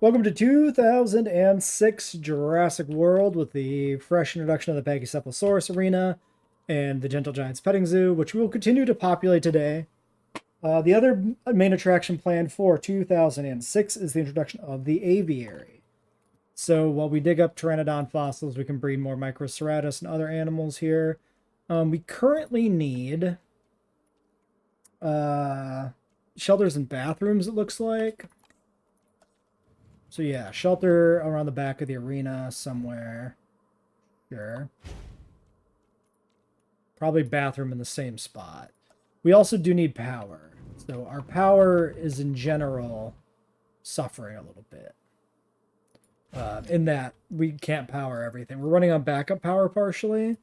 Welcome to 2006 Jurassic World with the fresh introduction of the Pachycephalosaurus Arena and the Gentle Giants Petting Zoo, which we will continue to populate today. The other main attraction planned for 2006 is the introduction of the Aviary. So while we dig up Pteranodon fossils, we can breed more Microceratus and other animals here. We currently need shelters and bathrooms, it looks like. So yeah, shelter around the back of the arena somewhere. Sure. Probably bathroom in the same spot. We also do need power. So our power is in general suffering a little bit. In that we can't power everything. We're running on backup power partially.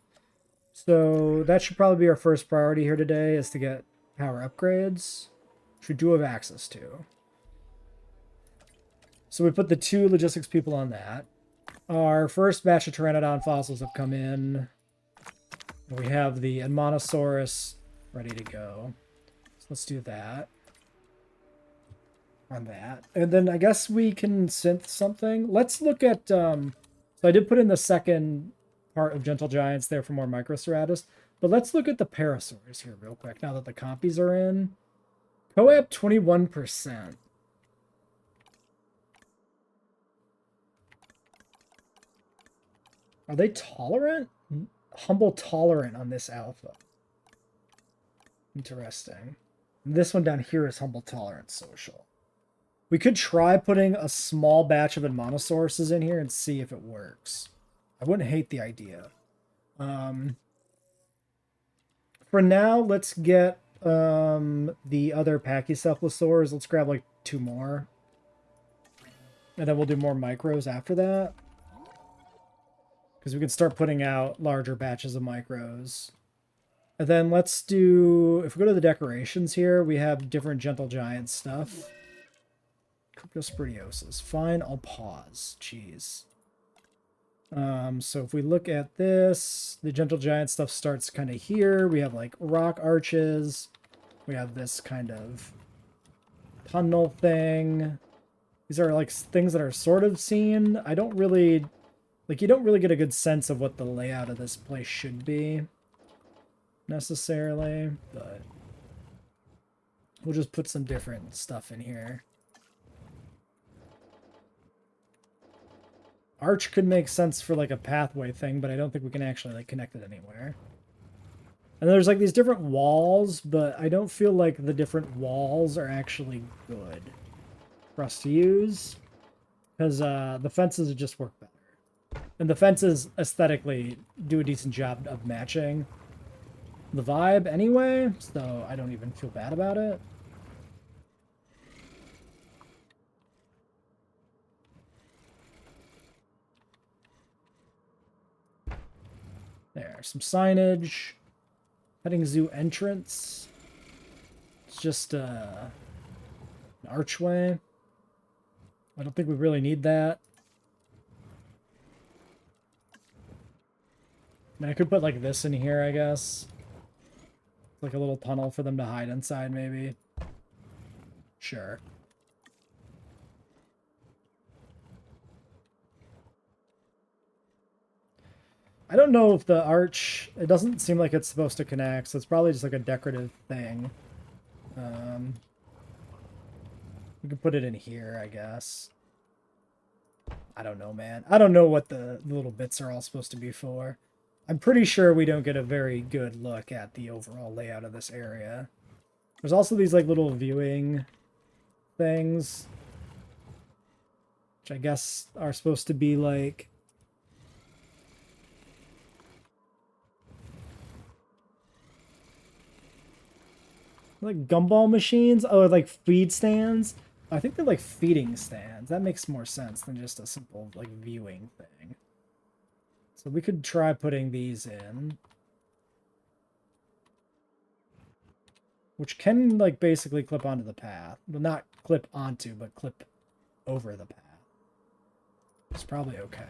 So that should probably be our first priority here today, is to get power upgrades, which we do have access to. So we put the 2 logistics people on that. Our first batch of Pteranodon fossils have come in. We have the Indominus ready to go. So let's do that. On that. And then I guess we can synth something. Let's look at... so I did put in the second part of Gentle Giants there for more Microceratus. But let's look at the Parasaurs here real quick now that the compies are in. Coab 21%. Are they tolerant? Humble tolerant on this alpha. Interesting. This one down here is humble tolerant social. We could try putting a small batch of Indominusauruses in here and see if it works. I wouldn't hate the idea. For now, let's get the other Pachycephalosaurs. Let's grab like 2 more. And then we'll do more micros after that. Because we can start putting out larger batches of micros. And then let's do... If we go to the decorations here, we have different Gentle Giant stuff. Cryptosporidiosis. Fine, I'll pause. Jeez. So if we look at this, the Gentle Giant stuff starts kind of here. We have like rock arches. We have this kind of tunnel thing. These are like things that are sort of seen. I don't really... Like, you don't really get a good sense of what the layout of this place should be, necessarily, but we'll just put some different stuff in here. Arch could make sense for, like, a pathway thing, but I don't think we can actually, like, connect it anywhere. And there's, like, these different walls, but I don't feel like the different walls are actually good for us to use, because the fences would just work better. And the fences aesthetically do a decent job of matching the vibe anyway, so I don't even feel bad about it. There, some signage. Petting zoo entrance. It's just an archway. I don't think we really need that. I mean, I could put like this in here, I guess. Like a little tunnel for them to hide inside, maybe. Sure. I don't know if the arch... It doesn't seem like it's supposed to connect, so it's probably just like a decorative thing. We could put it in here, I guess. I don't know, man. I don't know what the little bits are all supposed to be for. I'm pretty sure we don't get a very good look at the overall layout of this area. There's also these like little viewing things, which I guess are supposed to be like gumball machines. Oh, like feed stands. I think they're like feeding stands. That makes more sense than just a simple like viewing thing. So we could try putting these in. Which can, like, basically clip onto the path. Well, not clip onto, but clip over the path. It's probably okay.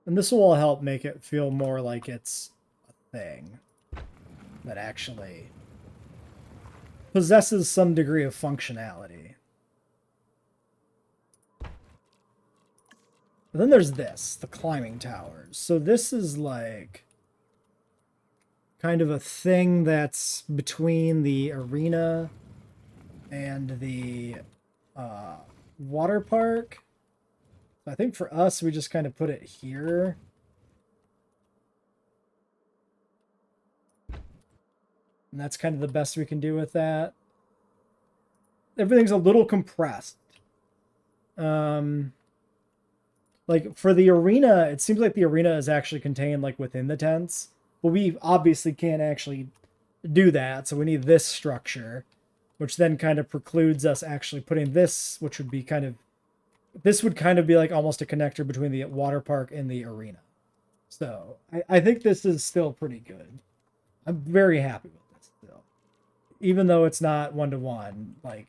And this will all help make it feel more like it's a thing that actually possesses some degree of functionality. And then there's this, the climbing towers. So this is like kind of a thing that's between the arena and the water park. So I think for us, we just kind of put it here. And that's kind of the best we can do with that. Everything's a little compressed. Like for the arena, it seems like the arena is actually contained like within the tents. But we obviously can't actually do that. So we need this structure, which then kind of precludes us actually putting this, which would be kind of, this would kind of be like almost a connector between the water park and the arena. So I think this is still pretty good. I'm very happy with this still. Even though it's not one-to-one, like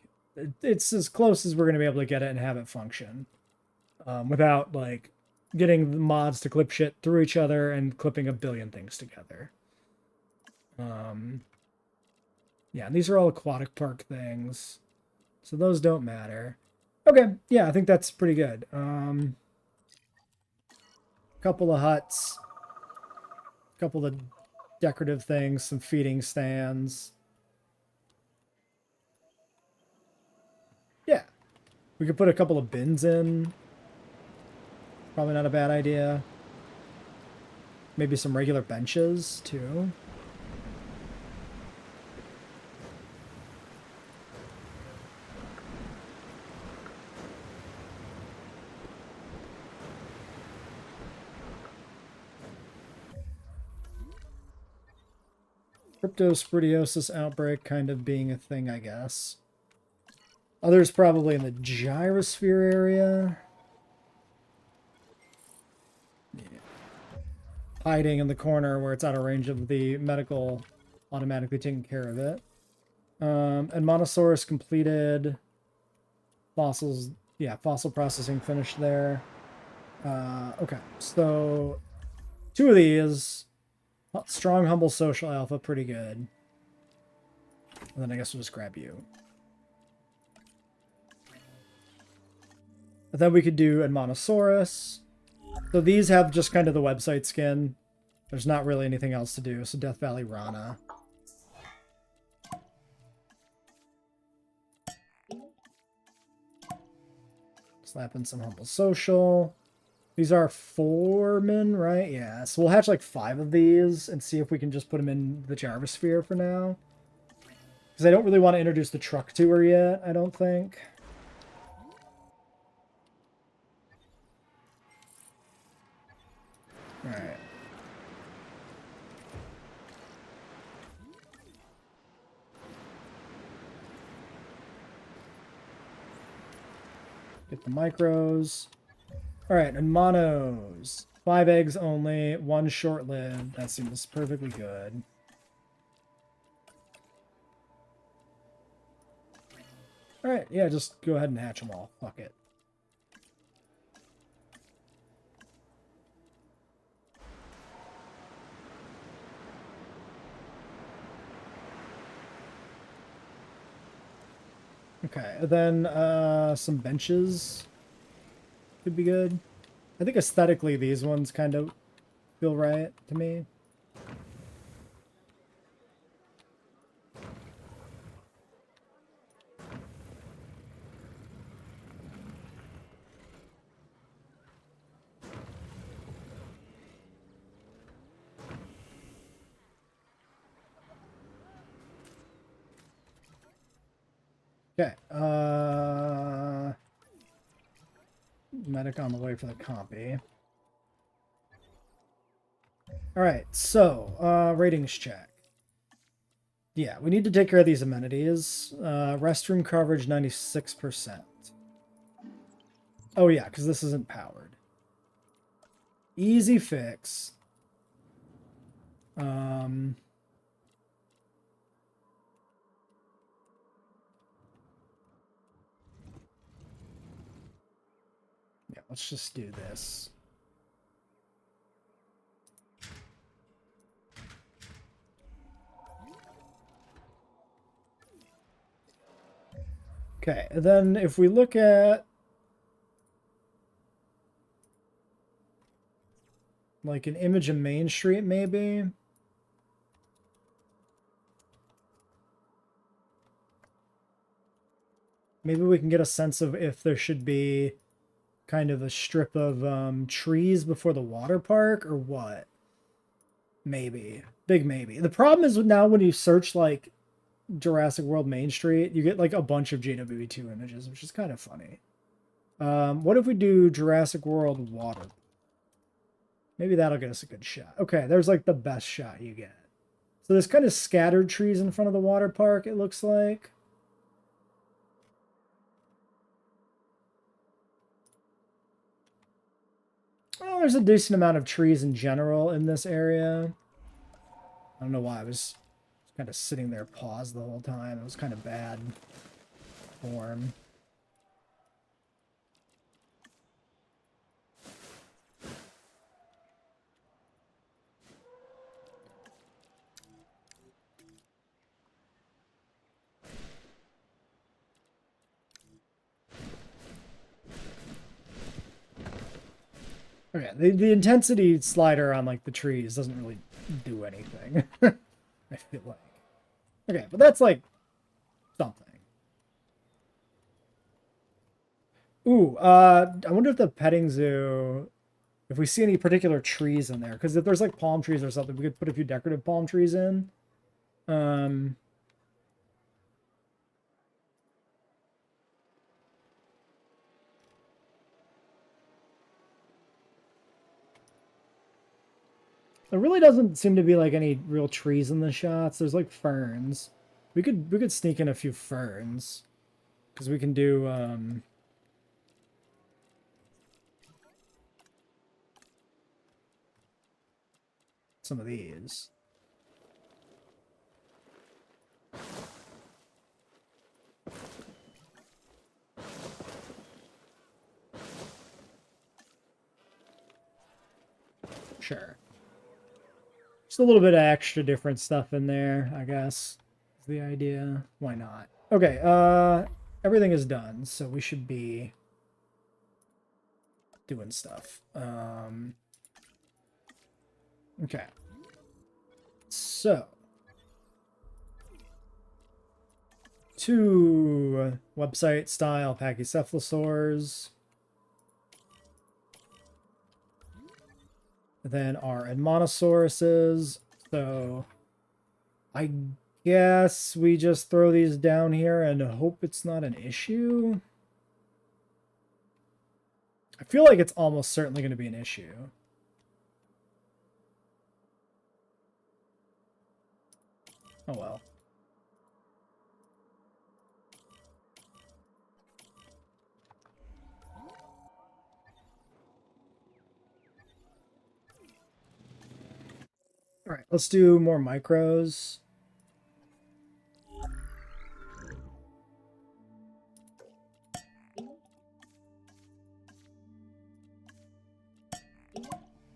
it's as close as we're going to be able to get it and have it function. Without like getting the mods to clip shit through each other and clipping a billion things together. Yeah, and these are all aquatic park things. So those don't matter. Okay, yeah, I think that's pretty good. Couple of huts. Couple of decorative things, some feeding stands. Yeah. We could put a couple of bins in. Probably not a bad idea. Maybe some regular benches, too. Cryptosporidiosis outbreak kind of being a thing, I guess. Others probably in the gyrosphere area. Yeah. Hiding in the corner where it's out of range of the medical automatically taking care of it. And Monosaurus completed. Fossils, yeah, fossil processing finished there. Okay, so 2 of these. Strong, humble, social alpha, pretty good. And then I guess we'll just grab you. And then we could do Monosaurus. So these have just kind of the website skin. There's not really anything else to do. So Death Valley Rana. Slap in some humble social. These are foremen, right? Yeah, so we'll hatch like 5 of these and see if we can just put them in the gyrosphere for now. Because I don't really want to introduce the truck to her yet, I don't think. Alright. Get the micros. Alright, and monos. 5 eggs only, 1 short-lived. That seems perfectly good. Alright, yeah, just go ahead and hatch them all. Fuck it. Okay, then some benches could be good. I think aesthetically these ones kind of feel right to me. Okay, medic on the way for the compy. Alright, so, ratings check. Yeah, we need to take care of these amenities. Restroom coverage, 96%. Oh yeah, because this isn't powered. Easy fix. Yeah, let's just do this. Okay, and then if we look at like an image of Main Street, maybe. Maybe we can get a sense of if there should be kind of a strip of trees before the water park or what. Maybe. Big maybe. The problem is now when you search like Jurassic World Main Street, you get like a bunch of JWE2 images, which is kind of funny. What if we do Jurassic World water? Maybe that'll get us a good shot. Okay, there's like the best shot you get. So there's kind of scattered trees in front of the water park, it looks like. Well, there's a decent amount of trees in general in this area. I don't know why I was kind of sitting there paused the whole time. It was kind of bad form. Okay, the intensity slider on like the trees doesn't really do anything. I feel like. Okay, but that's like something. Ooh, I wonder if the petting zoo, if we see any particular trees in there, because if there's like palm trees or something, we could put a few decorative palm trees in. There really doesn't seem to be like any real trees in the shots. There's like ferns. We could sneak in a few ferns. Because we can do some of these. Sure. Just a little bit of extra different stuff in there, I guess. Is the idea. Why not? Okay, everything is done, so we should be doing stuff. Okay. So, 2 website style pachycephalosaurs. Then our Admonosauruses. So I guess we just throw these down here and hope it's not an issue. I feel like it's almost certainly going to be an issue. Oh well. All right, let's do more micros.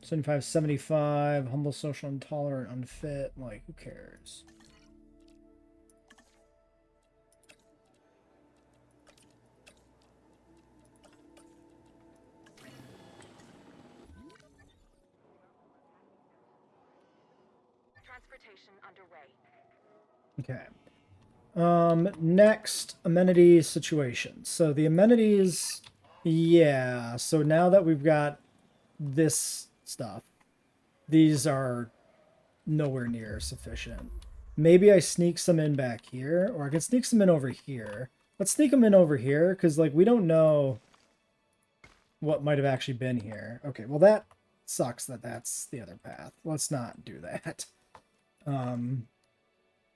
$75, $75, humble, social, intolerant, unfit. Like, who cares? Okay. Next, amenity situation. So the amenities, yeah. So now that we've got this stuff, these are nowhere near sufficient. Maybe I sneak some in back here, or I can sneak some in over here. Let's sneak them in over here, because, like, we don't know what might have actually been here. Okay, well, that sucks that that's the other path. Let's not do that.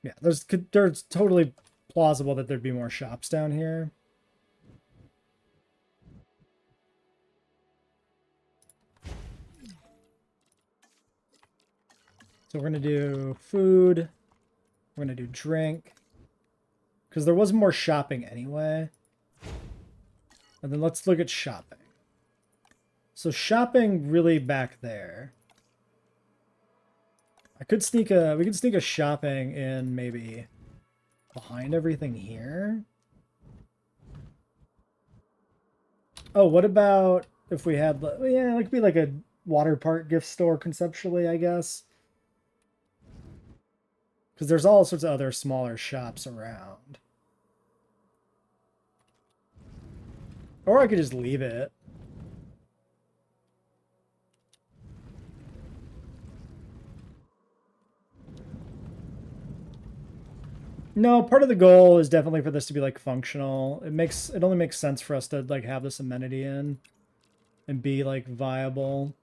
Yeah, there's totally plausible that there'd be more shops down here. So we're going to do food. We're going to do drink. Because there was more shopping anyway. And then let's look at shopping. So shopping really back there. We could sneak a shopping in maybe behind everything here. Oh, what about if we had, yeah, it could be like a water park gift store conceptually, I guess. Because there's all sorts of other smaller shops around. Or I could just leave it. No, part of the goal is definitely for this to be like functional. It only makes sense for us to like have this amenity in and be like viable.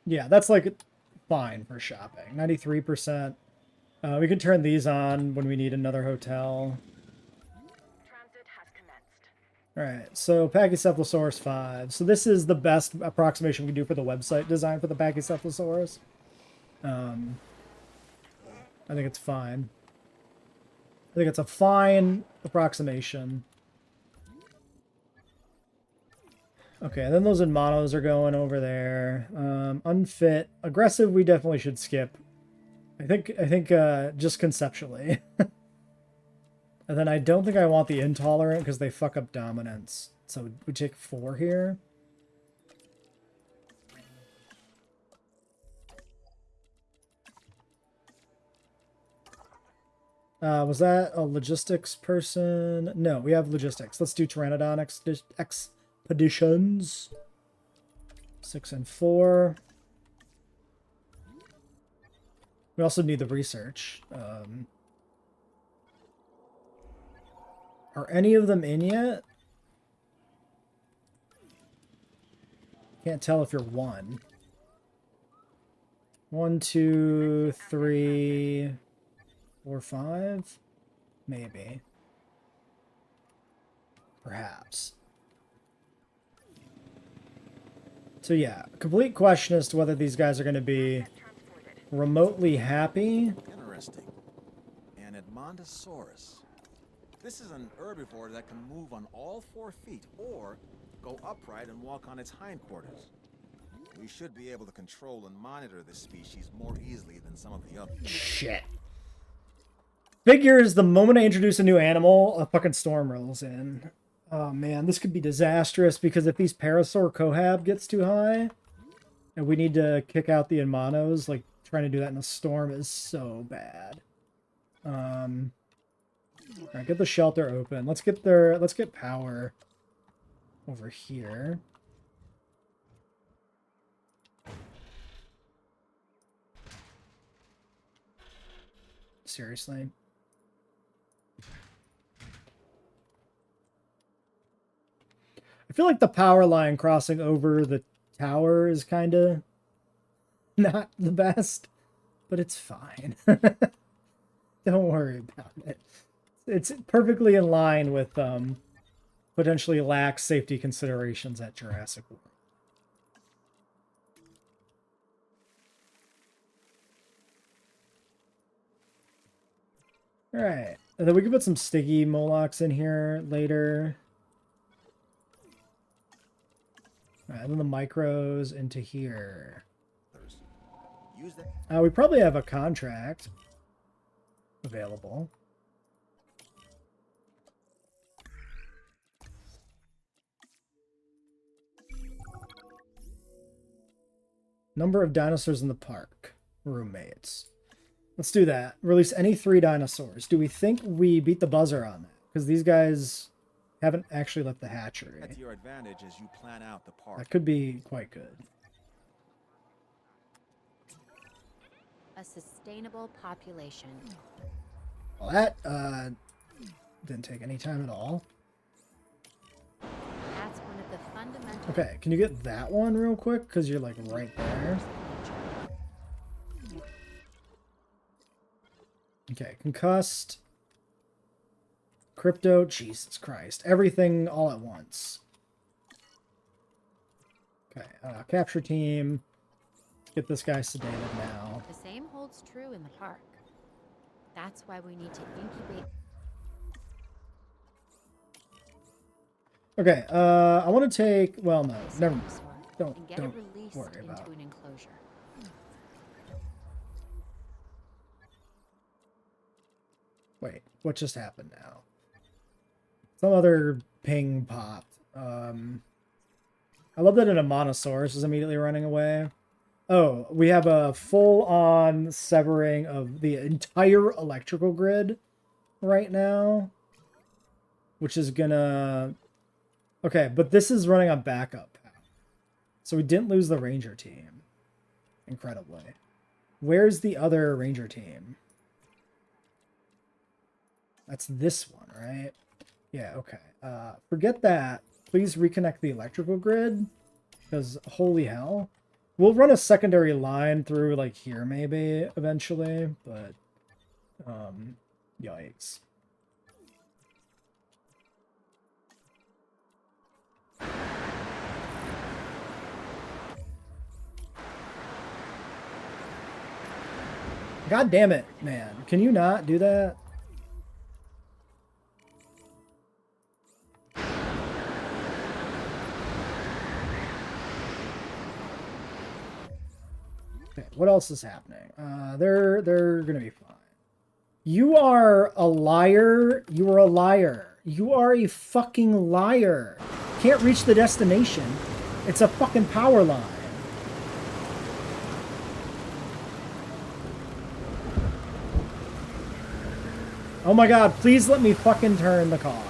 Yeah, that's like fine for shopping. 93%. We can turn these on when we need another hotel. Transit has commenced. All right, so Pachycephalosaurus 5. So this is the best approximation we can do for the website design for the Pachycephalosaurus. I think it's fine. I think it's a fine approximation. Okay, and then those Inmanos are going over there. Unfit. Aggressive, we definitely should skip. I think just conceptually. And then I don't think I want the intolerant because they fuck up dominance. So we take 4 here. Was that a logistics person? No, we have logistics. Let's do Pteranodon expeditions. 6 and 4. We also need the research. Are any of them in yet? Can't tell if you're 1. 1, 2, 3, 4, 5? Maybe. Perhaps. So yeah, complete question as to whether these guys are going to be remotely happy. Interesting. An Edmontosaurus. This is an herbivore that can move on all 4 feet or go upright and walk on its hindquarters. We should be able to control and monitor this species more easily than some of the others. Shit. Figures the moment I introduce a new animal, a fucking storm rolls in. Oh man, this could be disastrous because if these Parasaur cohab gets too high and we need to kick out the Inmanos, like trying to do that in a storm is so bad. Alright, get the shelter open. Let's get power over here. Seriously. I feel like the power line crossing over the tower is kind of not the best, but it's fine. Don't worry about it. It's perfectly in line with potentially lax safety considerations at Jurassic World. All right, and then we can put some sticky Molochs in here later. All right, and then the micros into here. We probably have a contract available. Number of dinosaurs in the park. Roommates. Let's do that. Release any 3 dinosaurs. Do we think we beat the buzzer on that? Because these guys haven't actually left the hatchery. That's your advantage as you plan out the park. That could be quite good. A sustainable population. Well, that didn't take any time at all. That's one of the fundamental... Okay, can you get that one real quick? Because you're like right there. Okay, concussed. Crypto, Jesus Christ. Everything all at once. Okay, capture team. Get this guy sedated now. The same holds true in the park. That's why we need to incubate... Okay, I want to take... Well, no, never mind. Dinosaur, and get Don't it released worry into about an enclosure. Wait, what just happened now? Some other ping popped. I love that an Monosaurus is immediately running away. Oh, we have a full-on severing of the entire electrical grid right now, which is gonna... Okay, but this is running on backup. So we didn't lose the Ranger team. Incredibly. Where's the other Ranger team? That's this one, right? Yeah, okay. Forget that. Please reconnect the electrical grid. Because, holy hell. We'll run a secondary line through, like, here, maybe, eventually. But, yikes. God damn it, man. Can you not do that? Okay, what else is happening? They're gonna be fine. You are a liar. You are a liar. You are a fucking liar. Can't reach the destination. It's a fucking power line. Oh my god, please let me fucking turn the car.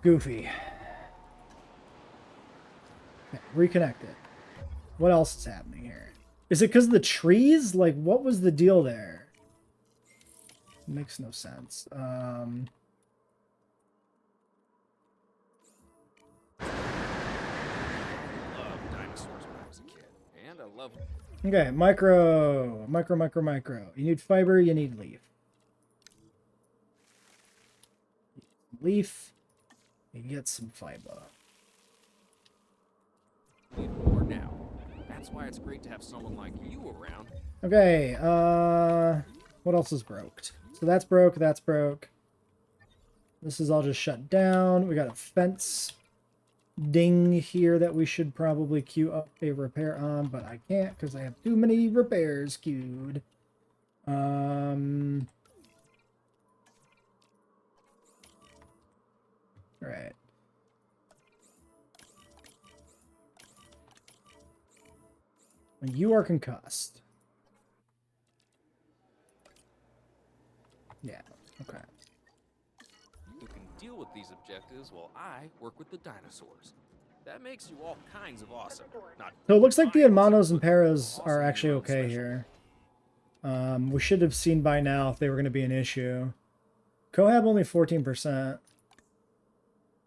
Goofy. Okay, reconnect it. What else is happening here? Is it because of the trees? Like, what was the deal there? Makes no sense. Love dinosaurs when I was a kid, and I love. Okay, micro. You need fiber, you need leaf. Leaf, you get some fiber. Need more now. That's why it's great to have someone like you around. Okay, what else is broke? So that's broke, that's broke. This is all just shut down. We got a fence ding here that we should probably queue up a repair on, but I can't because I have too many repairs queued. Right. You are concussed. Yeah, okay. You can deal with these objectives while I work with the dinosaurs. That makes you all kinds of awesome. Not So it looks like the fine, Hermanos and but Paras awesome are in your actually own okay special here. We should have seen by now if they were going to be an issue. Cohab only 14%.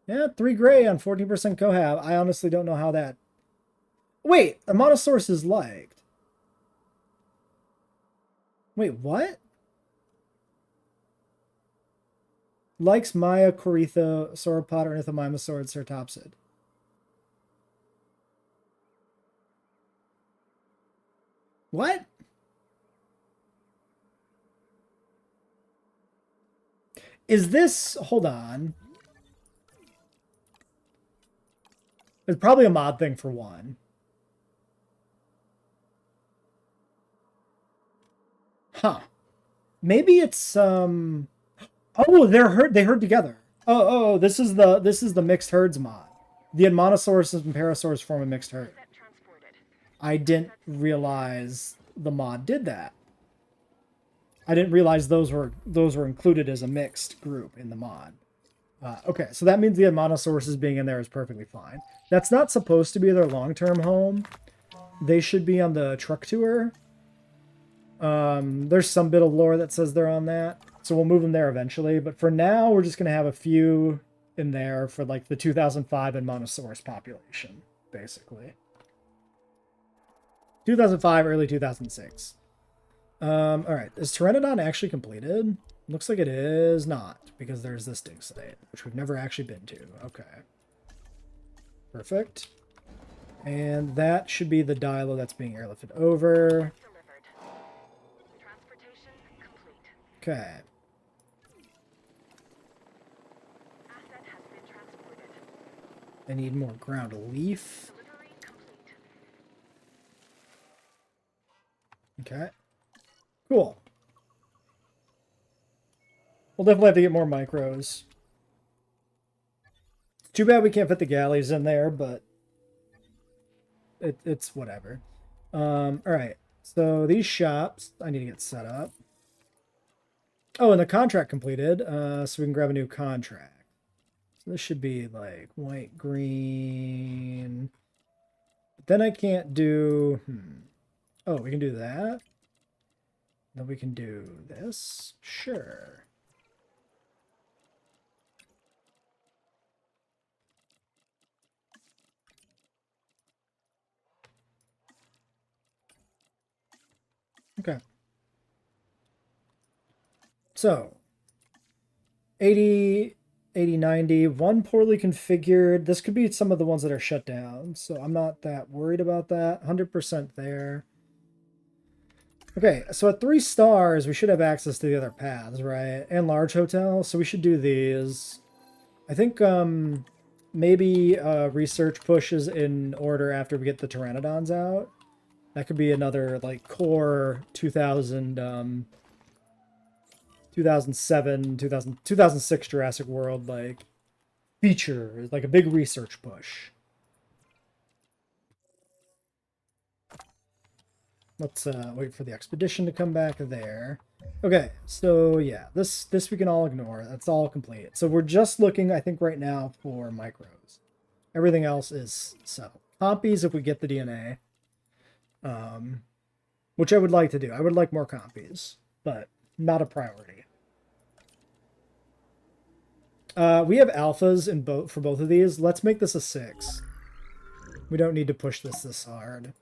Yeah, 3 gray on 14% Cohab. I honestly don't know how that... Wait, a Monosaurus is liked. Wait, what? Likes Maya, Corytho, Sauropod, Ornithomimosaur, Ceratopsid. What? Is this... Hold on. It's probably a mod thing for one. Huh. Maybe it's oh, they herd together. Oh, this is the mixed herds mod. The Monosaurus and Parasaurus form a mixed herd. I didn't realize the mod did that. I didn't realize those were included as a mixed group in the mod. Okay, so that means the Monosauruses being in there is perfectly fine. That's not supposed to be their long-term home. They should be on the truck tour. There's some bit of lore that says they're on that, so we'll move them there eventually. But for now, we're just going to have a few in there for like the 2005 and Monosaurus population, basically. 2005, early 2006. All right, is Pteranodon actually completed? Looks like it is not, because there's this dig site, which we've never actually been to. Okay. Perfect. And that should be the Dilo that's being airlifted over. Okay. I need more ground leaf. Okay. Cool. We'll definitely have to get more micros. Too bad we can't fit the galleys in there, but it's whatever. Alright. So these shops, I need to get set up. Oh, and the contract completed, so we can grab a new contract. So this should be like white, green. But then I can't do... Oh, we can do that? Then we can do this? Sure. Okay. So, 80, 80, 90, one poorly configured. This could be some of the ones that are shut down, so I'm not that worried about that. 100% there. Okay, so at 3 stars, we should have access to the other paths, right? And large hotel, so we should do these. I think maybe research pushes in order after we get the pteranodons out. That could be another, like, core 2007, 2006 Jurassic World, like, feature, like a big research push. Let's wait for the expedition to come back there. Okay, so yeah, this we can all ignore. That's all complete. So we're just looking, I think, right now for micros. Everything else is settled. Compies if we get the DNA. Which I would like to do. I would like more compies, but not a priority. We have alphas in for both of these. Let's make this a 6. We don't need to push this hard.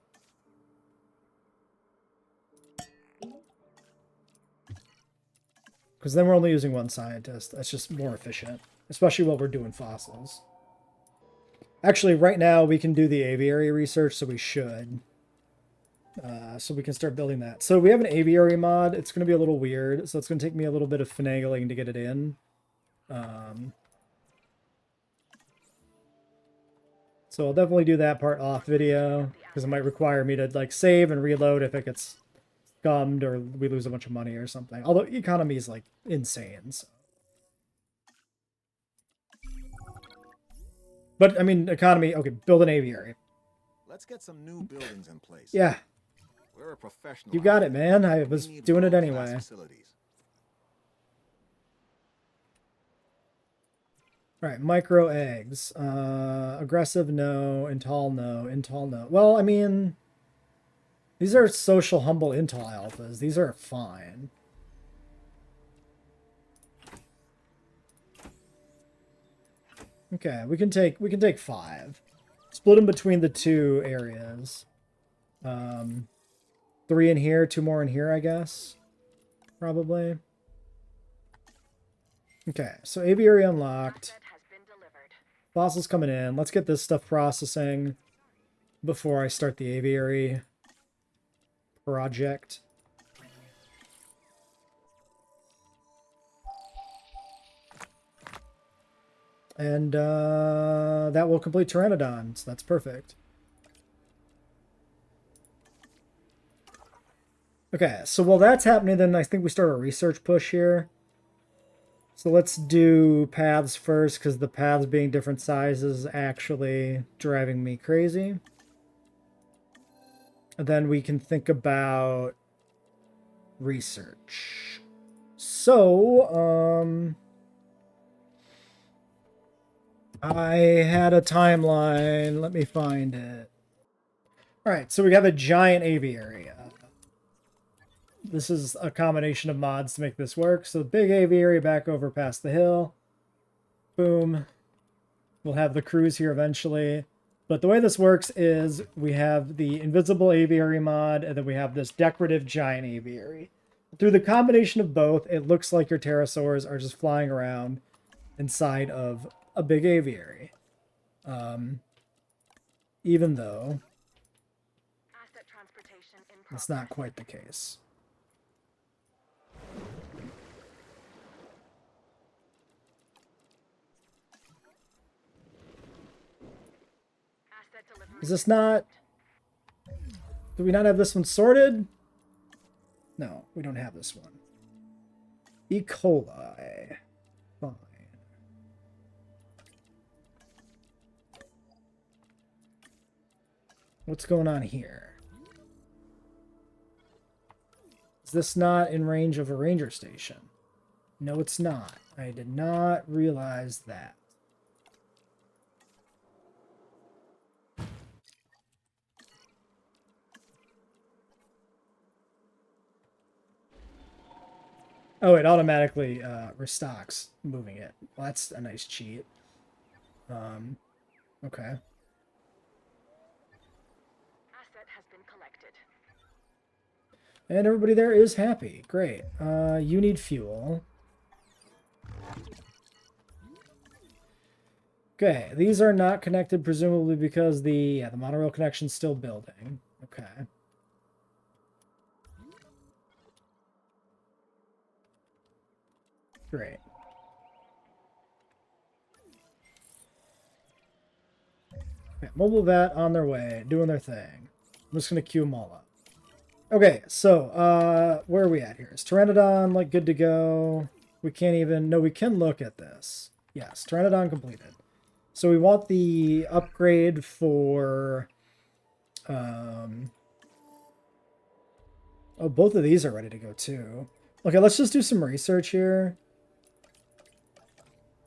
Because then we're only using 1 scientist. That's just more efficient, especially while we're doing fossils. Actually, right now we can do the aviary research, so we should. So we can start building that. So we have an aviary mod. It's going to be a little weird, so it's going to take me a little bit of finagling to get it in. So I'll definitely do that part off video, because it might require me to like save and reload if it gets scummed or we lose a bunch of money or something. Although economy is like insane. So. But I mean, economy. Okay, build an aviary. Let's get some new buildings in place. Yeah. We're a professional. You got it, man. I was doing it anyway. Alright, micro eggs. Aggressive, no. Intall, no. Intall, no. Well, I mean... These are social, humble Intall alphas. These are fine. Okay, we can take 5. Split them between the 2 areas. 3 in here, 2 more in here, I guess. Probably. Okay, so aviary unlocked. Fossils coming in. Let's get this stuff processing before I start the aviary project. And that will complete Pteranodons. That's perfect. Okay, so while that's happening, then I think we start a research push here. So let's do paths first, because the paths being different sizes is actually driving me crazy. And then we can think about research. So, I had a timeline. Let me find it. Alright, so we have a giant aviary. This is a combination of mods to make this work. So big aviary back over past the hill. Boom. We'll have the cruise here eventually. But the way this works is we have the invisible aviary mod, and then we have this decorative giant aviary. through the combination of both, it looks like your pterosaurs are just flying around inside of a big aviary. Even though it's not quite the case. Is this not... Do we not have this one sorted? No, we don't have this one. E. coli. Fine. What's going on here? Is this not in range of a ranger station? No, it's not. I did not realize that. Oh, it automatically restocks moving it. Well, that's a nice cheat. Okay. Asset has been collected. And everybody there is happy. Great. You need fuel. Okay, these are not connected, presumably because the monorail connection's still building. Okay. Great. Okay, mobile vet on their way, doing their thing. I'm just gonna queue them all up. Okay, so where are we at here? Is Pteranodon like good to go? We can't even... No, we can look at this. Yes, Pteranodon completed. So we want the upgrade for... Oh, both of these are ready to go too. Okay, let's just do some research here.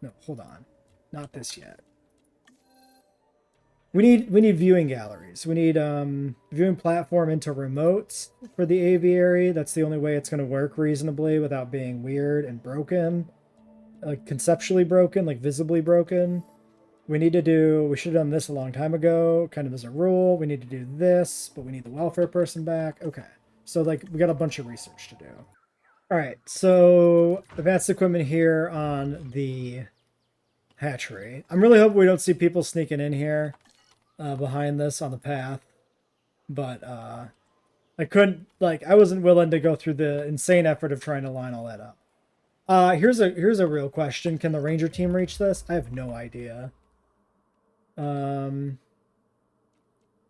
No, hold on. Not this yet. We need viewing galleries. We need viewing platform into remotes for the aviary. That's the only way it's going to work reasonably without being weird and broken. Like conceptually broken, like visibly broken. We should have done this a long time ago, kind of as a rule. We need to do this, but we need the welfare person back. Okay. So like we got a bunch of research to do. All right. So advanced equipment here on the hatchery. I'm really hoping we don't see people sneaking in here behind this on the path. But I couldn't, like, I wasn't willing to go through the insane effort of trying to line all that up. Here's a real question. Can the ranger team reach this? I have no idea.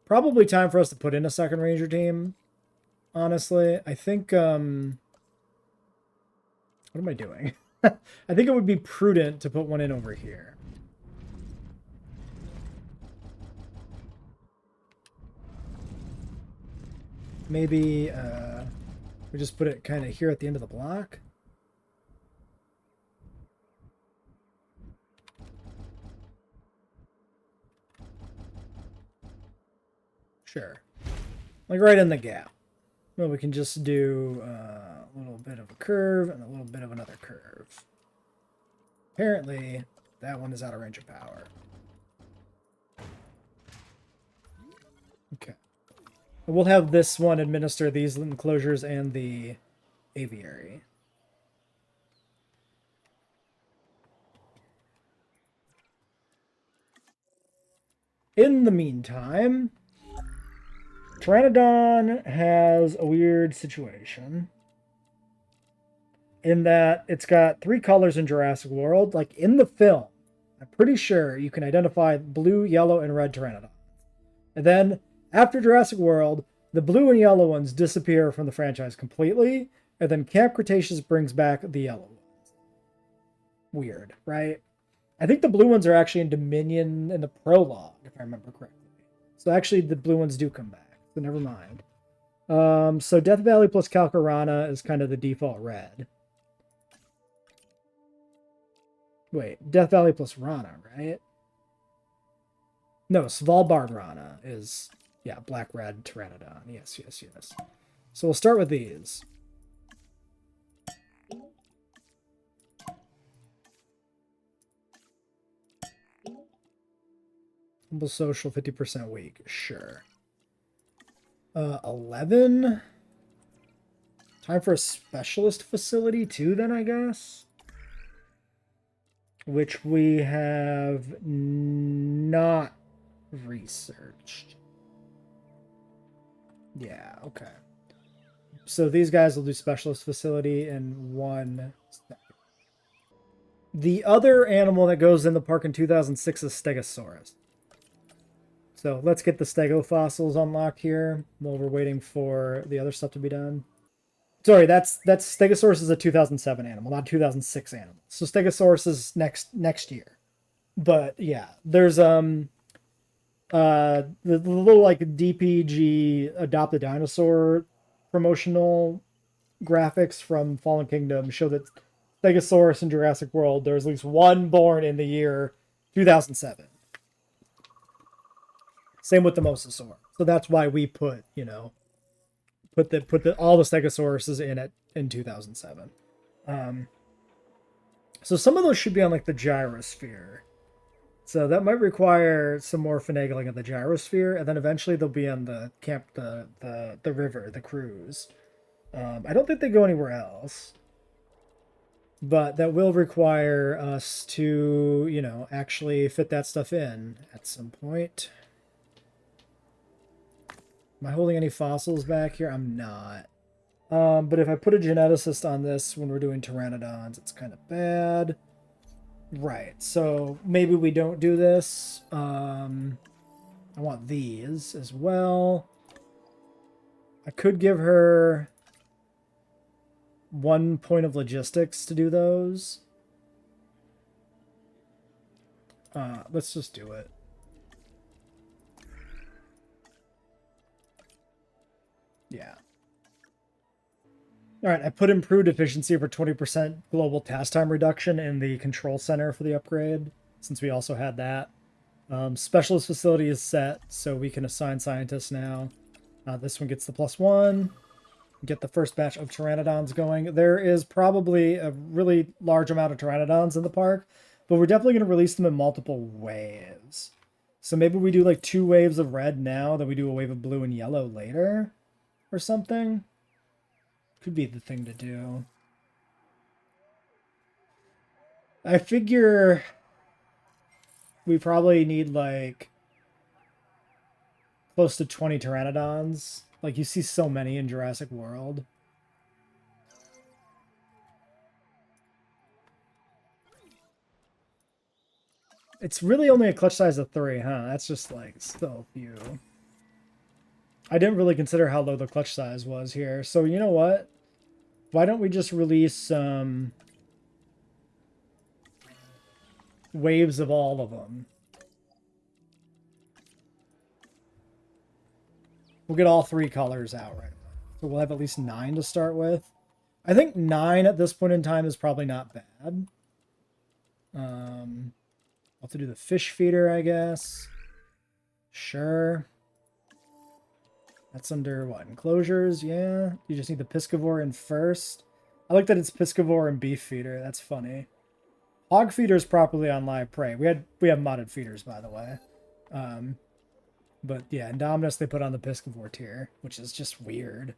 Probably time for us to put in a second ranger team. Honestly, I think, what am I doing? I think it would be prudent to put one in over here. Maybe, we just put it kind of here at the end of the block. Sure. Like right in the gap. Well, we can just do a little bit of a curve and a little bit of another curve. Apparently, that one is out of range of power. Okay. We'll have this one administer these enclosures and the aviary. In the meantime, Pteranodon has a weird situation in that it's got 3 colors in Jurassic World. Like in the film, I'm pretty sure you can identify blue, yellow, and red Pteranodon. And then after Jurassic World, the blue and yellow ones disappear from the franchise completely, and then Camp Cretaceous brings back the yellow ones. Weird, right? I think the blue ones are actually in Dominion in the prologue, if I remember correctly. So actually the blue ones do come back. So never mind. So Death Valley plus Calcarana is kind of the default red. Wait, Death Valley plus Rana, right? No, Svalbard Rana is, yeah, black-red Pteranodon. Yes, yes, yes. So we'll start with these. Humble social, 50% weak. Sure. 11. Time for a specialist facility too, then, I guess. Which we have not researched. Yeah, okay. So these guys will do specialist facility in 1 second. The other animal that goes in the park in 2006 is Stegosaurus. So let's get the stego fossils unlocked here while we're waiting for the other stuff to be done. Sorry, that's Stegosaurus is a 2007 animal, not 2006 animal. So Stegosaurus is next year. But yeah, there's the little like DPG Adopt a Dinosaur promotional graphics from Fallen Kingdom show that Stegosaurus in Jurassic World, there's at least one born in the year 2007. Same with the Mosasaur. So that's why we put, you know, put all the Stegosauruses in it in 2007. So some of those should be on like the gyrosphere. So that might require some more finagling of the gyrosphere, and then eventually they'll be on the the river, the cruise. I don't think they go anywhere else. But that will require us to, you know, actually fit that stuff in at some point. Am I holding any fossils back here? I'm not. But if I put a geneticist on this when we're doing pteranodons, it's kind of bad. Right, so maybe we don't do this. I want these as well. I could give her 1 point of logistics to do those. Let's just do it. Yeah. All right, I put improved efficiency for 20% global task time reduction in the control center for the upgrade, since we also had that. Specialist facility is set, so we can assign scientists now. This one gets the +1. Get the first batch of pteranodons going. There is probably a really large amount of pteranodons in the park, but we're definitely going to release them in multiple waves. So maybe we do like 2 waves of red now, then we do a wave of blue and yellow later or something. Could be the thing to do. I figure we probably need like close to 20 pteranodons. Like you see so many in Jurassic World. It's really only a clutch size of 3, huh? That's just like so few. I didn't really consider how low the clutch size was here. So you know what? Why don't we just release some waves of all of them? We'll get all 3 colors out right now. So we'll have at least 9 to start with. I think 9 at this point in time is probably not bad. I'll have to do the fish feeder, I guess. Sure. That's under what? Enclosures? Yeah. You just need the piscivore in first. I like that it's piscivore and beef feeder. That's funny. Hog feeder is properly on live prey. We have modded feeders, by the way. But yeah, Indominus they put on the piscivore tier, which is just weird.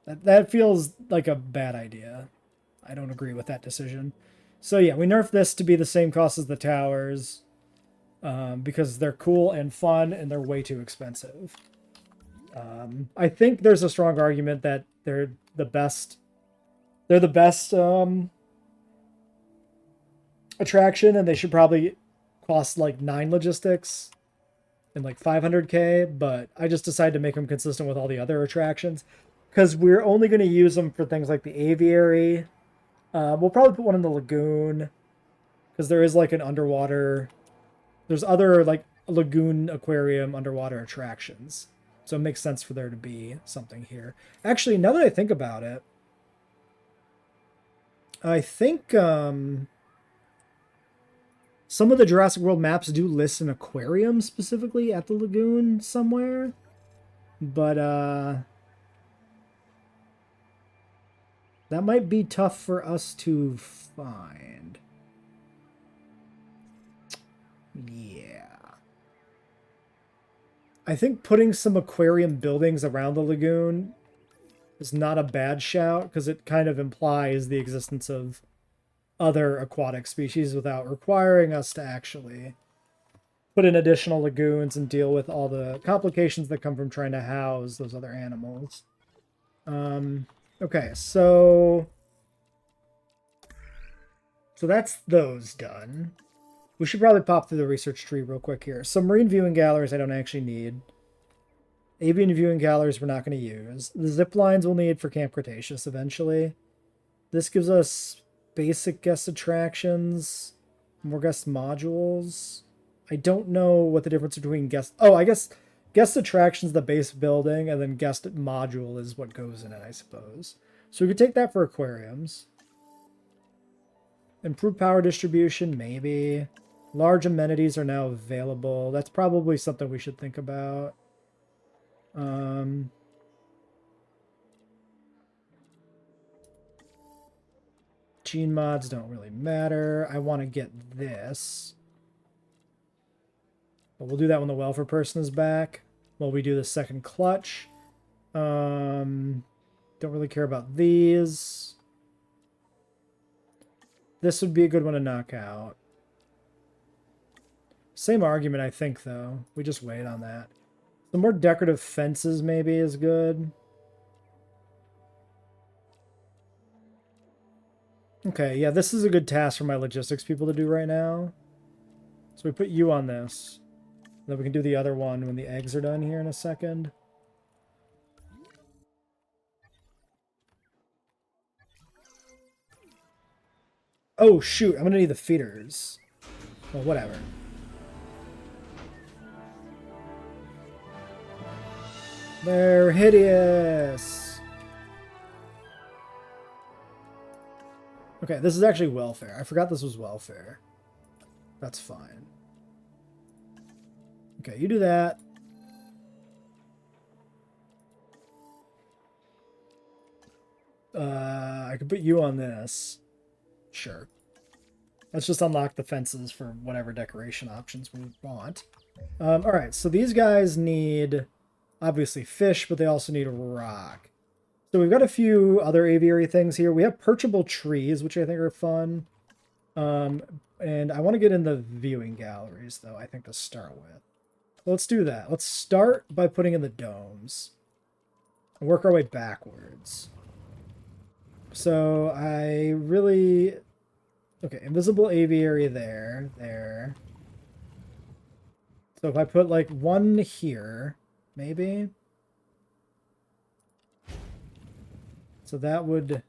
That feels like a bad idea. I don't agree with that decision. So yeah, we nerfed this to be the same cost as the towers because they're cool and fun and they're way too expensive. I think there's a strong argument that they're the best. They're the best attraction, and they should probably cost like 9 logistics and like 500k. But I just decided to make them consistent with all the other attractions because we're only going to use them for things like the aviary. We'll probably put one in the lagoon because there is like an underwater. There's other like lagoon aquarium underwater attractions. So it makes sense for there to be something here. Actually, now that I think about it, I think some of the Jurassic World maps do list an aquarium specifically at the lagoon somewhere. But that might be tough for us to find. Yeah. I think putting some aquarium buildings around the lagoon is not a bad shout, because it kind of implies the existence of other aquatic species without requiring us to actually put in additional lagoons and deal with all the complications that come from trying to house those other animals. Okay, so that's those done. We should probably pop through the research tree real quick here. So marine viewing galleries I don't actually need. Avian viewing galleries we're not going to use. The zip lines we'll need for Camp Cretaceous eventually. This gives us basic guest attractions, more guest modules. I don't know what the difference between guest... Oh, I guess guest attractions the base building, and then guest module is what goes in it, I suppose. So we could take that for aquariums. Improved power distribution, maybe. Large amenities are now available. That's probably something we should think about. Gene mods don't really matter. I want to get this. But we'll do that when the welfare person is back. While we do the second clutch. Don't really care about these. This would be a good one to knock out. Same argument, I think, though. We just wait on that. Some more decorative fences, maybe, is good. Okay, yeah, this is a good task for my logistics people to do right now. So we put you on this. Then we can do the other one when the eggs are done here in a second. Oh, shoot, I'm going to need the feeders. Well, whatever. They're hideous. Okay, this is actually welfare. I forgot this was welfare. That's fine. Okay, you do that. I could put you on this. Sure. Let's just unlock the fences for whatever decoration options we want. Alright, so these guys need, obviously, fish, but they also need rock. So we've got a few other aviary things here. We have perchable trees, which I think are fun. And I want to get in the viewing galleries, though, I think, to start with. Let's do that. Let's start by putting in the domes. And work our way backwards. So I really... Okay, invisible aviary there. So if I put, like, one here, maybe... So that would,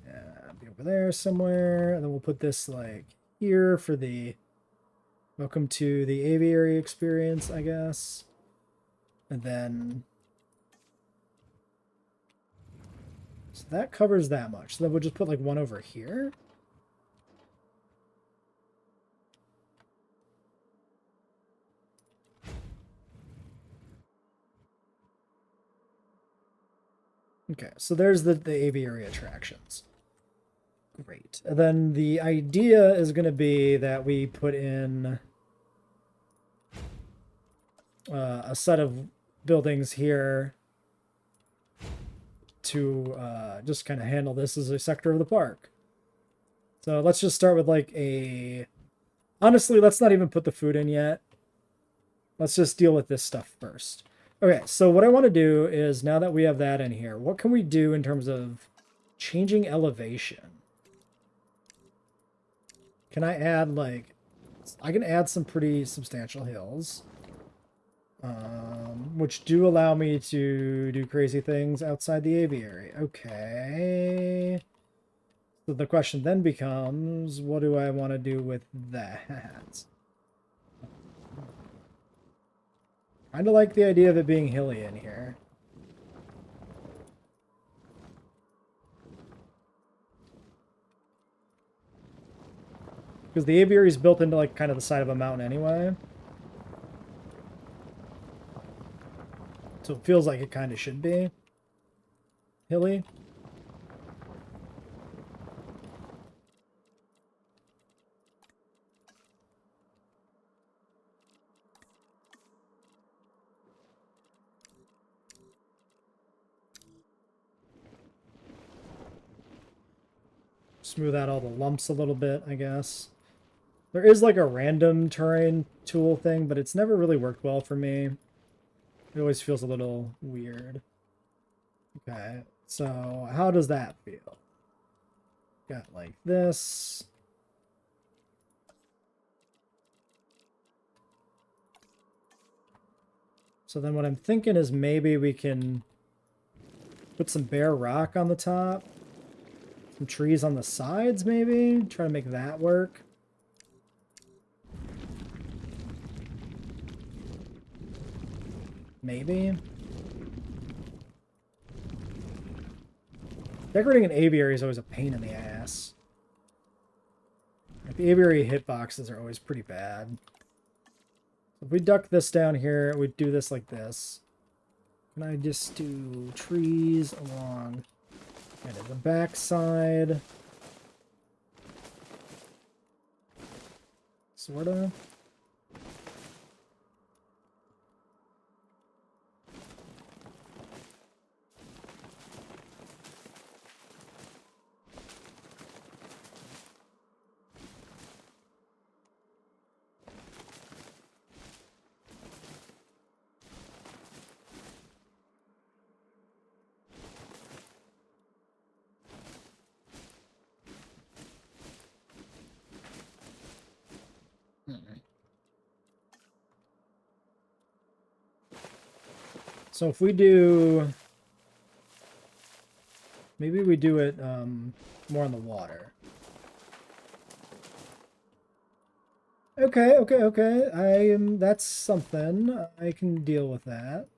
yeah, be over there somewhere. And then we'll put this, like, here for the welcome to the aviary experience, I guess. And then, so that covers that much. So then we'll just put, like, one over here. Okay, so there's the aviary attractions. Great. And then the idea is going to be that we put in a set of buildings here to just kind of handle this as a sector of the park. So let's just start with like a... Honestly, let's not even put the food in yet. Let's just deal with this stuff first. Okay, so what I want to do is, now that we have that in here, what can we do in terms of changing elevation? Can I add, like... I can add some pretty substantial hills. Which do allow me to do crazy things outside the aviary. Okay. So the question then becomes, what do I want to do with that? Kind of like the idea of it being hilly in here. Because the aviary is built into like kind of the side of a mountain anyway. So it feels like it kind of should be hilly. Smooth out all the lumps a little bit, I guess. There is like a random terrain tool thing, but it's never really worked well for me. It always feels a little weird. Okay, so how does that feel? Got like this. So then what I'm thinking is maybe we can put some bare rock on the top. Some trees on the sides, maybe? Try to make that work. Maybe. Decorating an aviary is always a pain in the ass. Like, the aviary hitboxes are always pretty bad. If we duck this down here, we do this like this. Can I just do trees along the back side? Sorta. So if we do, maybe we do it more on the water. Okay. That's something. I can deal with that.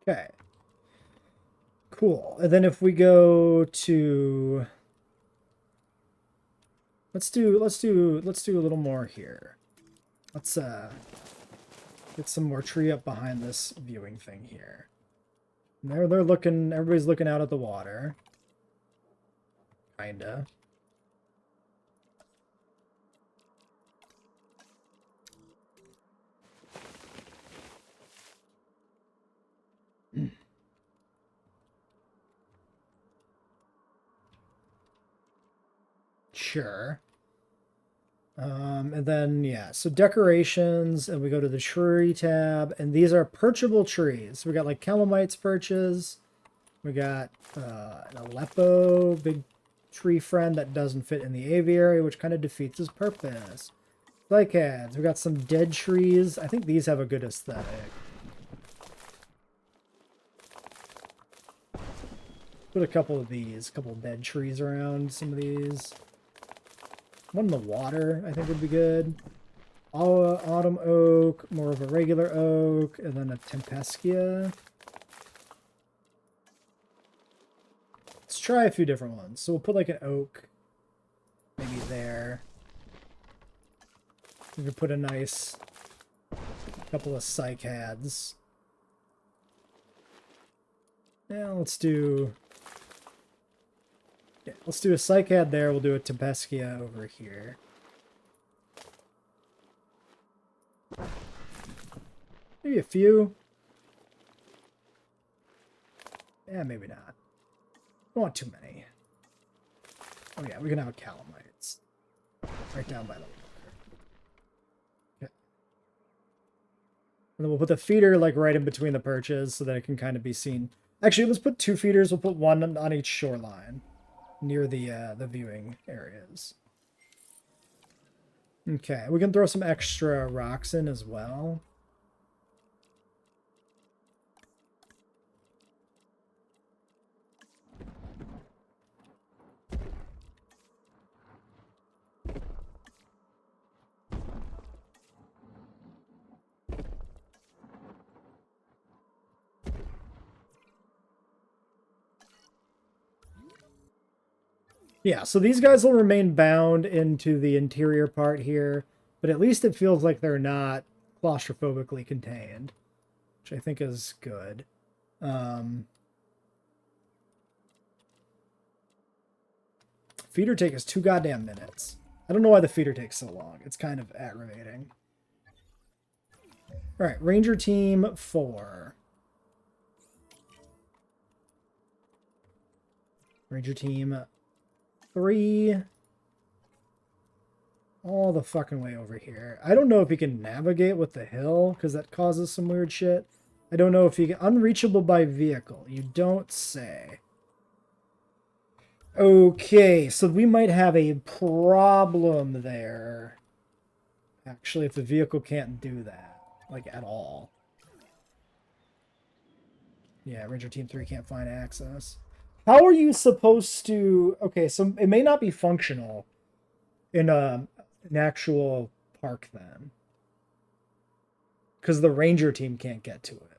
Okay. Cool. And then if we go to, let's do a little more here. Let's get some more tree up behind this viewing thing here. And they're looking, everybody's looking out at the water. Kinda. Sure. And then, yeah, so decorations, and we go to the tree tab, and these are perchable trees. We got like Gallimimus perches. We got an Aleppo, big tree friend that doesn't fit in the aviary, which kind of defeats his purpose. Cycads, we got some dead trees. I think these have a good aesthetic. Put a couple of these, a couple of dead trees around some of these. One in the water, I think, would be good. Autumn oak, more of a regular oak, and then a Tempeschia. Let's try a few different ones. So we'll put like an oak, maybe there. We could put a nice couple of cycads. Yeah, let's do a cycad there. We'll do a Tempeschia over here. Maybe a few. Yeah, maybe not. Don't want too many. Oh yeah, we can have a Gallimimus right down by the water. Okay. And then we'll put the feeder like right in between the perches so that it can kind of be seen. Actually, let's put two feeders. We'll put one on each shoreline near the viewing areas. Okay, we can throw some extra rocks in as well. Yeah, so these guys will remain bound into the interior part here, but at least it feels like they're not claustrophobically contained, which I think is good. Feeder take us 2 goddamn minutes. I don't know why the feeder takes so long. It's kind of aggravating. All right, Ranger Team 4. Ranger Team 3. All the fucking way over here. I don't know if he can navigate with the hill, because that causes some weird shit. I don't know if he can... Unreachable by vehicle. You don't say. Okay, so we might have a problem there. Actually, if the vehicle can't do that, like, at all. Yeah, Ranger Team 3 can't find access. How are you supposed to... Okay, so it may not be functional in an actual park then. Because the Ranger Team can't get to it.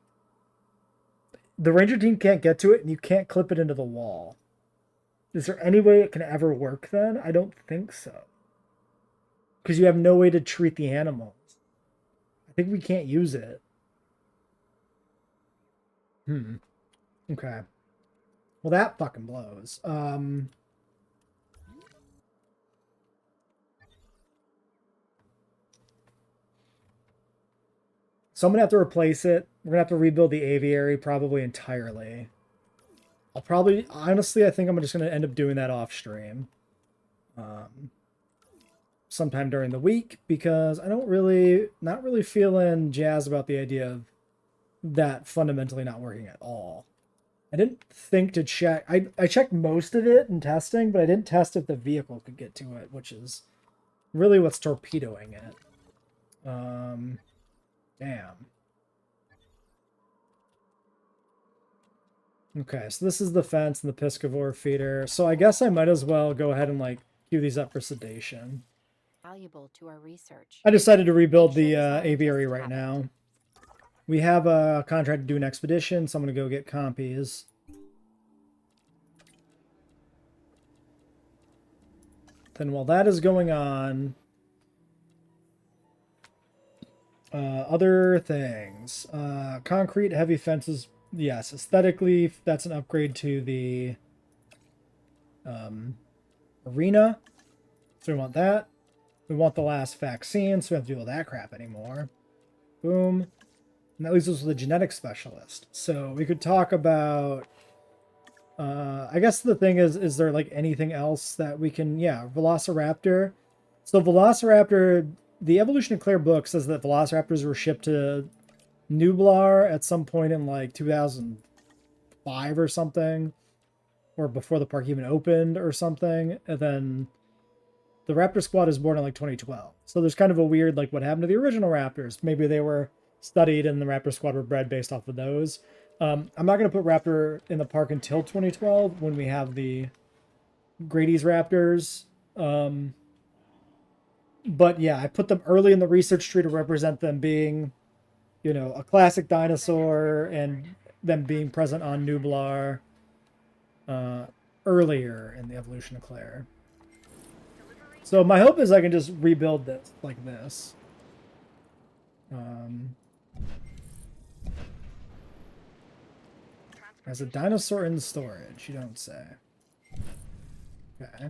The Ranger Team can't get to it, and you can't clip it into the wall. Is there any way it can ever work then? I don't think so. Because you have no way to treat the animals. I think we can't use it. Okay. Well, that fucking blows. So I'm going to have to replace it. We're going to have to rebuild the aviary probably entirely. Honestly, I think I'm just going to end up doing that off stream. Sometime during the week, because I not really feeling jazzed about the idea of that fundamentally not working at all. I didn't think to check. I checked most of it in testing, but I didn't test if the vehicle could get to it, which is really what's torpedoing it. Damn. Okay, so this is the fence and the piscivore feeder. So I guess I might as well go ahead and like queue these up for sedation. Valuable to our research. I decided to rebuild the aviary right now. We have a contract to do an expedition, so I'm going to go get compies. Then while that is going on, other things. Concrete heavy fences. Yes, aesthetically, that's an upgrade to the arena. So we want that. We want the last vaccine, so we don't have to deal with that crap anymore. Boom. And that leaves us with a genetic specialist. So we could talk about... I guess the thing is there like anything else that we can... Yeah, Velociraptor. So Velociraptor... The Evolution of Claire book says that Velociraptors were shipped to Nublar at some point in like 2005 or something. Or before the park even opened or something. And then... The Raptor squad is born in like 2012. So there's kind of a weird, like, what happened to the original Raptors? Maybe they were studied and the Raptor squad were bred based off of those. I'm not going to put Raptor in the park until 2012 when we have the Grady's Raptors. But yeah, I put them early in the research tree to represent them being, you know, a classic dinosaur and them being present on Nublar earlier in the evolution of Claire. So my hope is I can just rebuild this like this. As a dinosaur in storage, you don't say. Okay.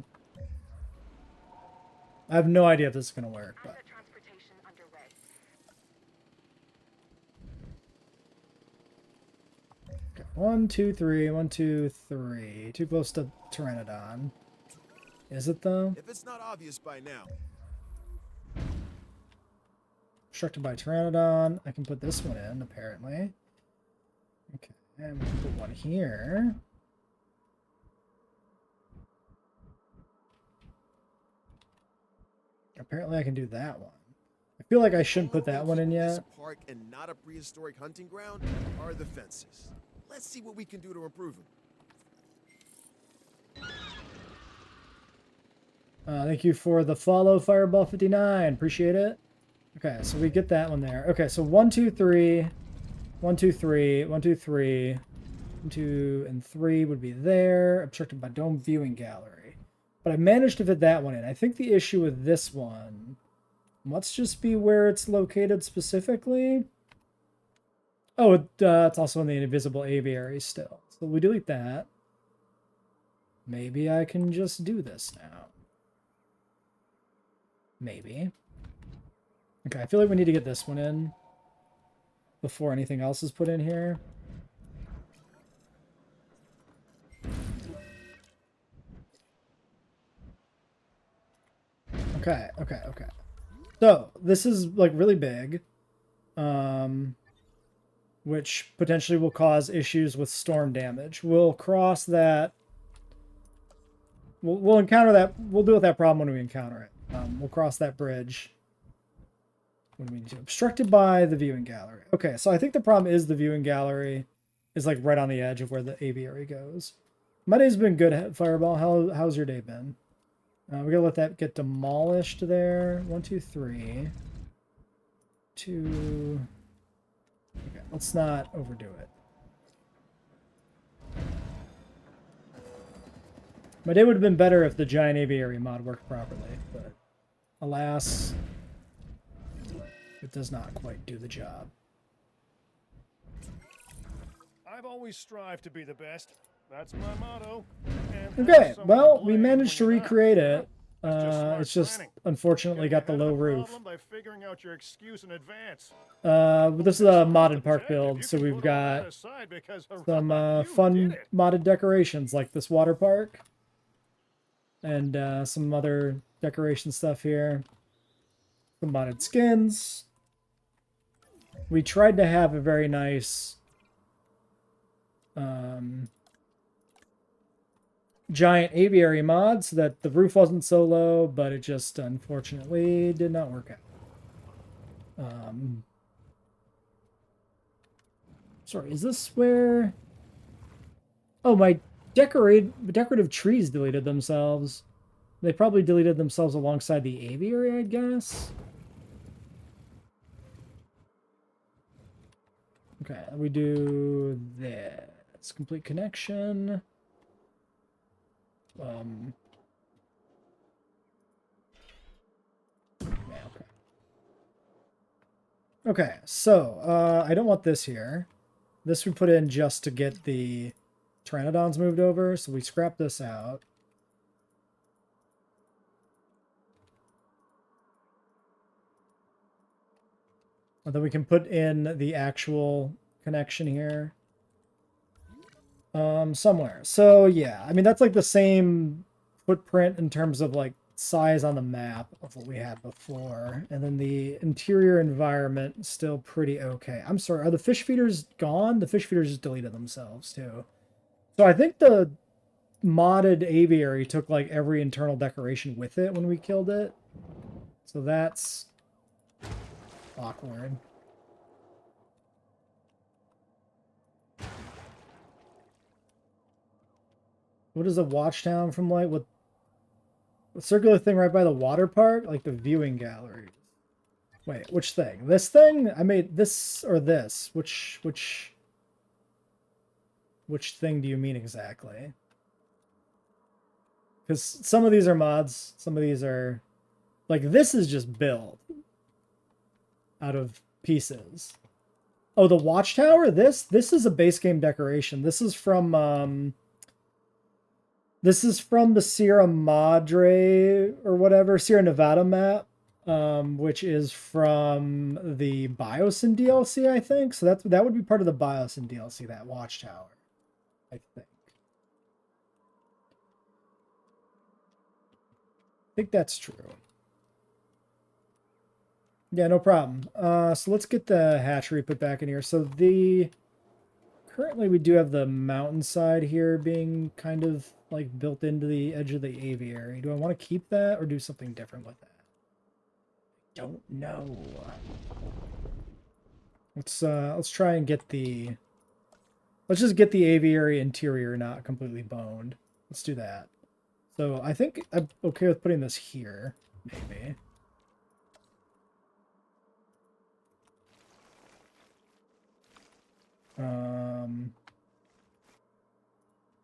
I have no idea if this is going to work, but... Okay. 1, 2, 3. 1, 2, 3. Too close to Pteranodon. Is it though? If it's not obvious by now. Obstructed by Pteranodon. I can put this one in, apparently. Okay, and we can put one here. Apparently I can do that one. I feel like I shouldn't put that one in yet. This park and not a prehistoric hunting ground are the fences. Let's see what we can do to improve them. Thank you for the follow, Fireball59. Appreciate it. Okay, so we get that one there. Okay, so 1, 2, 3. 1, 2, 3. 1, 2, 3. 1, 2, and 3 would be there. Obstructed by dome viewing gallery. But I managed to fit that one in. I think the issue with this one must just be where it's located specifically. Oh, it's also in the invisible aviary still. So we delete that. Maybe I can just do this now. Maybe. Okay, I feel like we need to get this one in before anything else is put in here. Okay. So, this is, like, really big. Which potentially will cause issues with storm damage. We'll cross that. We'll encounter that. We'll deal with that problem when we encounter it. We'll cross that bridge when we need to. Obstructed by the viewing gallery. Okay, so I think the problem is the viewing gallery is like right on the edge of where the aviary goes. My day's been good, Fireball. How's your day been? We're gonna let that get demolished there. 1, 2, 3. 2. Okay, let's not overdo it. My day would have been better if the giant aviary mod worked properly, but alas, it does not quite do the job. I've always strived to be the best. That's my motto. And Okay, someone well, to we blame managed to when you're not. recreate it. Smart It's just planning. unfortunately got the Getting ahead low of the roof. problem by figuring out your excuse in advance. This is a modded park Objective, build, you so can we've put all that got aside because some you fun did it. modded decorations like this water park. And some other decoration stuff here. Some modded skins. We tried to have a very nice giant aviary mod so that the roof wasn't so low, but it just unfortunately did not work out. Sorry, is this where... Oh, my decorative trees deleted themselves. They probably deleted themselves alongside the aviary, I guess. Okay, we do this. Complete connection. Yeah, okay. Okay, so, I don't want this here. This we put in just to get the Pteranodons moved over, so we scrap this out. And then we can put in the actual connection here. Somewhere. So yeah, I mean, that's like the same footprint in terms of like size on the map of what we had before. And then the interior environment is still pretty okay. I'm sorry, are the fish feeders gone? The fish feeders just deleted themselves too. So I think the modded aviary took like every internal decoration with it when we killed it. So that's awkward. What is a watchtown from like? What circular thing right by the water park? Like the viewing gallery. Wait, which thing? This thing? I made this or this? Which thing do you mean exactly? Because some of these are mods, some of these are like this is just built out of pieces. Oh, the watchtower? This is a base game decoration. This is from the Sierra Madre or whatever, Sierra Nevada map, which is from the Biosyn DLC, I think. So that would be part of the Biosyn DLC, that watchtower, I think. I think that's true. Yeah, no problem. So let's get the hatchery put back in here. So currently we do have the mountainside here being kind of like built into the edge of the aviary. Do I want to keep that or do something different with that? Don't know. Let's try and get let's just get the aviary interior not completely boned. Let's do that. So I think I'm okay with putting this here, maybe.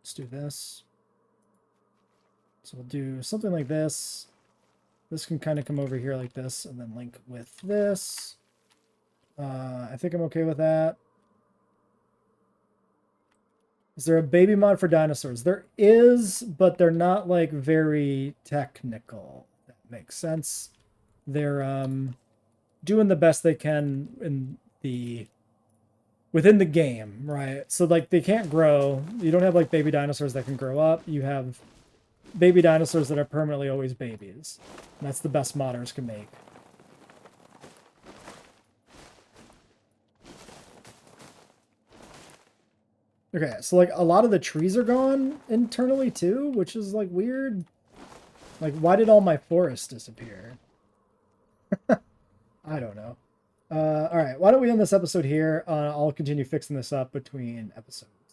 Let's do this. So we'll do something like this. This can kind of come over here like this and then link with this. I think I'm okay with that. Is there a baby mod for dinosaurs? There is, but they're not like very technical. That makes sense. they're doing the best they can within the game, right? So like they can't grow. You don't have like baby dinosaurs that can grow up. You have baby dinosaurs that are permanently always babies. And that's the best modders can make. Okay, so like a lot of the trees are gone internally too, which is like weird. Like, why did all my forest disappear? I don't know. All right, why don't we end this episode here? I'll continue fixing this up between episodes.